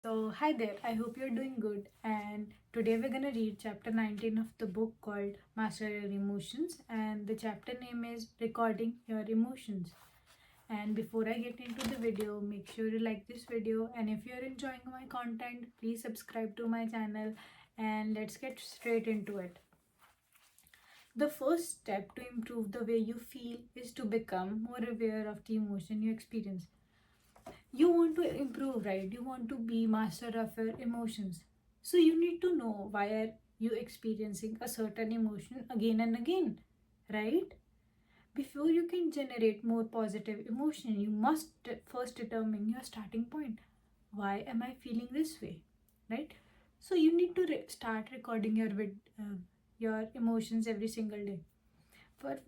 So, hi there, I hope you're doing good. And today we're gonna read chapter 19 of the book called Master Your Emotions, and the chapter name is Recording Your Emotions. And before I get into the video, make sure you like this video, and if you're enjoying my content, please subscribe to my channel and let's get straight into it. The first step to improve the way you feel is to become more aware of the emotion you experience. You want to improve, right? You want to be master of your emotions, so you need to know why are you experiencing a certain emotion again and again, right? Before you can generate more positive emotion, you must first determine your starting point. Why am I feeling this way, right? So you need to start recording your emotions every single day. For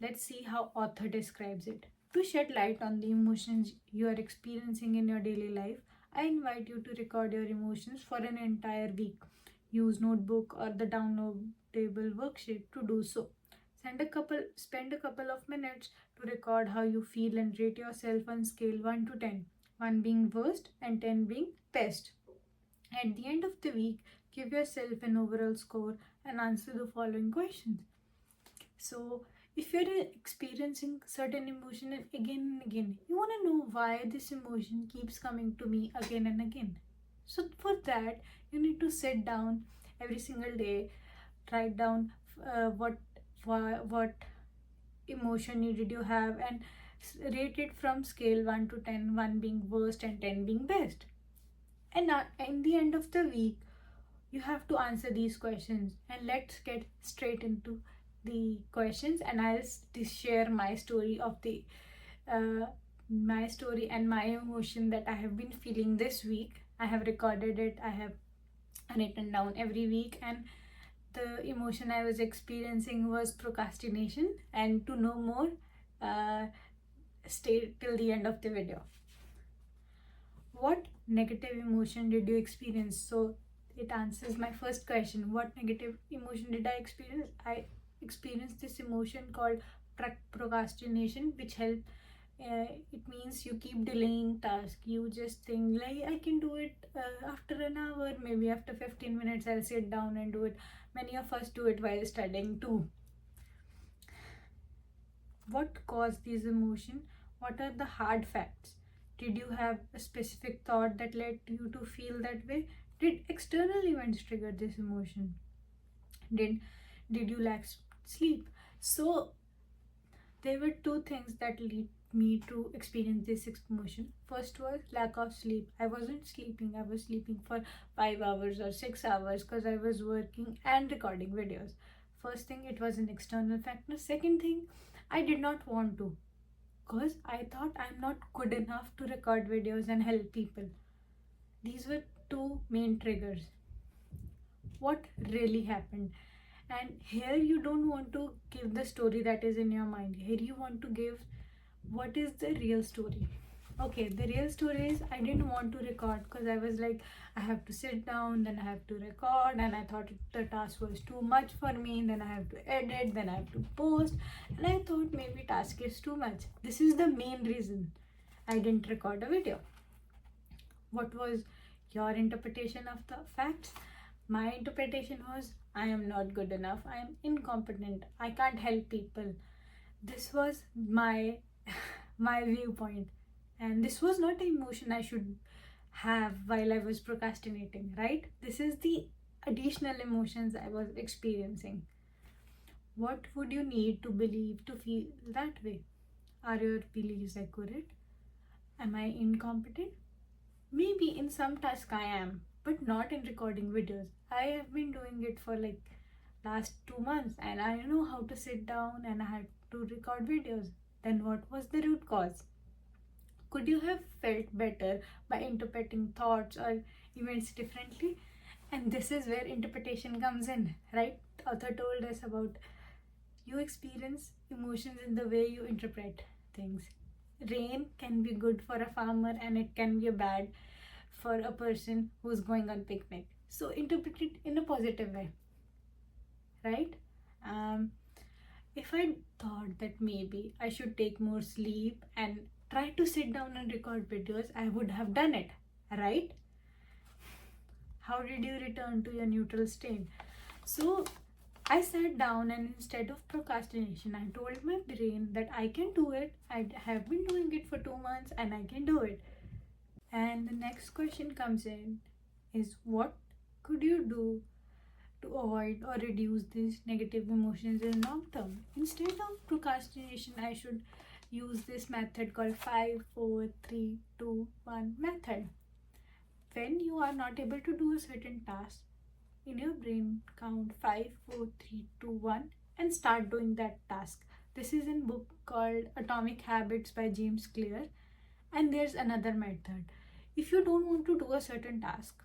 let's see how author describes it. To shed light on the emotions you are experiencing in your daily life, I invite you to record your emotions for an entire week. Use notebook or the downloadable worksheet to do so. Spend a couple of minutes to record how you feel and rate yourself on scale 1 to 10. 1 being worst and 10 being best. At the end of the week, give yourself an overall score and answer the following questions. So, if you're experiencing certain emotion and again, you want to know why this emotion keeps coming to me again and again. So, for that, you need to sit down every single day, write down what emotion did you have, and rate it from scale 1 to 10, 1 being worst and 10 being best. And in the end of the week, you have to answer these questions, and let's get straight into the questions, and I'll share my story of the uh, my story and my emotion that I have been feeling this week. I have recorded it, I have written down every week, and the emotion I was experiencing was procrastination. And to know more, uh, stay till the end of the video. What negative emotion did you experience? So it answers my first question. What negative emotion did I experience? I experienced this emotion called procrastination, which help. It means you keep delaying task. You just think like I can do it after an hour, maybe after 15 minutes I'll sit down and do it. Many of us do it while studying too. What caused these emotion? What are the hard facts? Did you have a specific thought that led you to feel that way? Did external events trigger this emotion? Did you lack sleep? So there were two things that lead me to experience this emotion. First was lack of sleep. I wasn't sleeping. I was sleeping for 5 hours or 6 hours because I was working and recording videos. First thing, it was an external factor. Second thing, I did not want to, because I thought I'm not good enough to record videos and help people. These were two main triggers. What really happened? And here you don't want to give the story that is in your mind. Here you want to give what is the real story. Okay, the real story is I didn't want to record because I was like, I have to sit down, then I have to record, and I thought the task was too much for me. Then I have to edit, then I have to post, and I thought maybe task is too much. This is the main reason I didn't record a video. What was your interpretation of the facts? My interpretation was I am not good enough, I am incompetent, I can't help people. This was my my viewpoint, and this was not an emotion I should have while I was procrastinating, right? This is the additional emotions I was experiencing. What would you need to believe to feel that way? Are your beliefs accurate? Am I incompetent? Maybe in some task I am, but not in recording videos. I have been doing it for like last 2 months, and I know how to sit down and I had to record videos. Then what was the root cause? Could you have felt better by interpreting thoughts or events differently? And this is where interpretation comes in, right? Author told us about you experience emotions in the way you interpret things. Rain can be good for a farmer and it can be bad for a person who's going on picnic. So interpret it in a positive way, right? Um, if I thought that maybe I should take more sleep and try to sit down and record videos, I would have done it, right? How did you return to your neutral state? So I sat down, and instead of procrastination, I told my brain that I can do it. I have been doing it for 2 months and I can do it. And the next question comes in is, what could you do to avoid or reduce these negative emotions in long term? Instead of procrastination, I should use this method called 5, 4, 3, 2, 1 method. When you are not able to do a certain task, in your brain count 5, 4, 3, 2, 1 and start doing that task. This is in book called Atomic Habits by James Clear. And there's another method. If you don't want to do a certain task,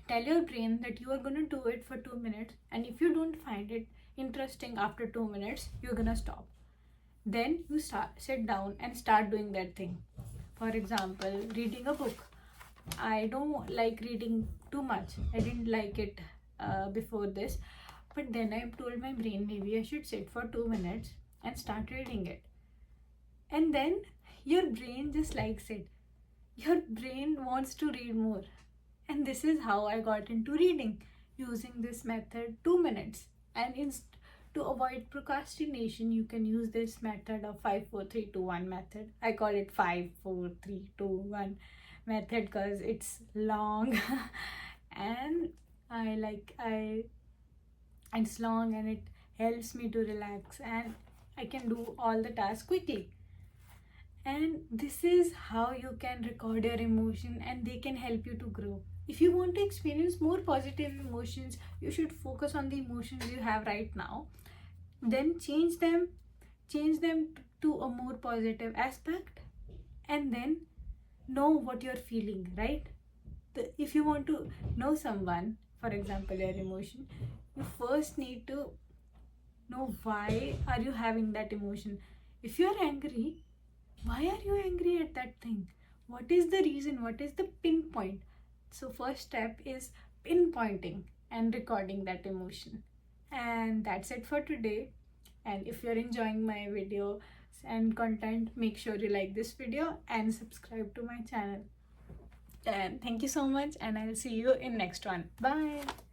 tell your brain that you are going to do it for 2 minutes, and if you don't find it interesting after 2 minutes, you're going to stop. Then you sit down and start doing that thing. For example, reading a book. I don't like reading too much. I didn't like it before this, but then I told my brain maybe I should sit for 2 minutes and start reading it. And then your brain just likes it. Your brain wants to read more. And this is how I got into reading, using this method 2 minutes. And to avoid procrastination, you can use this method of 5, 4, 3, 2, 1 method. I call it 5, 4, 3, 2, 1 method because it's long and it's long and it helps me to relax, and I can do all the tasks quickly. And this is how you can record your emotion, and they can help you to grow. If you want to experience more positive emotions, you should focus on the emotions you have right now, then change them to a more positive aspect, and then know what you're feeling, right? If you want to know someone, for example your emotion, you first need to know why are you having that emotion. If you're angry, why are you angry at that thing? What is the reason? What is the pinpoint? So first step is pinpointing and recording that emotion. And that's it for today. And if you're enjoying my video and content, make sure you like this video and subscribe to my channel. And thank you so much, and I'll see you in next one. Bye.